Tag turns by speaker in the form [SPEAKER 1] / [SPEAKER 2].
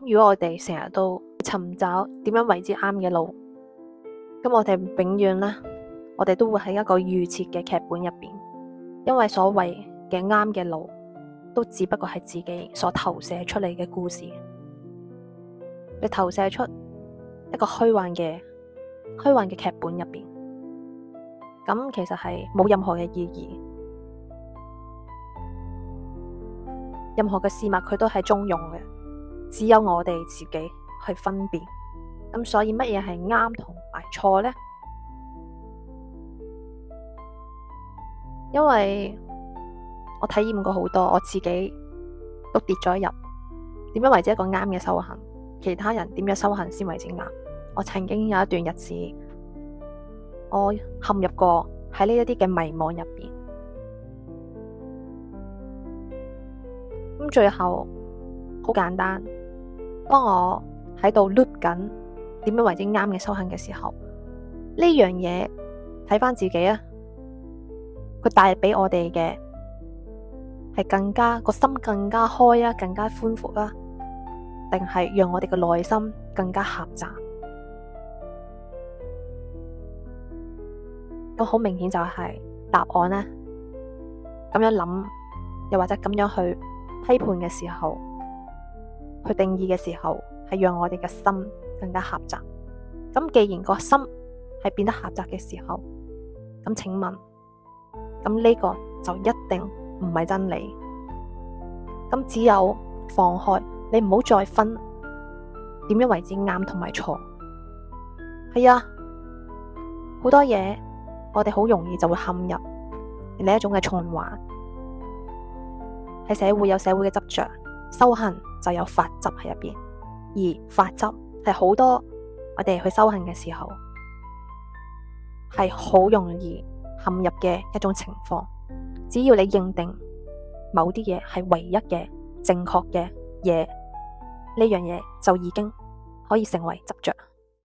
[SPEAKER 1] 咁如果我哋成日都尋找點樣為之啱嘅路，咁我哋永遠呢，我哋都會喺一個預設嘅劇本入邊，因為所謂嘅啱嘅路，都只不過係自己所投射出嚟嘅故事，你投射出一個虛幻嘅劇本入邊，咁其實係冇任何嘅意義，任何嘅事物佢都係中庸嘅，只有我哋自己去分辨。咁所以乜嘢係啱同埋錯呢？因為我體驗過好多，我自己都跌咗入點樣為之一個啱嘅修行，其他人點樣修行先為之啱。我曾經有一段日子，我陷入過喺呢一啲嘅迷惘入邊。咁最後好簡單，當我喺度 loop 緊點樣為之啱嘅修行嘅時候，呢樣嘢睇返自己啊，佢帶俾我哋嘅係更加個心更加開啊，更加寬闊啊，定係讓我哋嘅內心更加狹窄？咁好明顯就係答案呢，咁樣諗，又或者咁樣去批判嘅時候，去定義嘅時候，係讓我哋嘅心更加狹窄。咁既然個心係變得狹窄嘅時候，咁請問，咁呢個就一定唔係真理。咁只有放開，你唔好再分點樣為之啱同埋錯。係啊，好多嘢我哋好容易就會陷入另一種嘅循環。喺社會有社會嘅執着，修行就有法則喺入邊，而法則係好多我哋去修行嘅時候係好容易陷入嘅一種情況。只要你認定某啲嘢係唯一嘅正確嘅嘢，呢樣嘢就已經可以成為執着。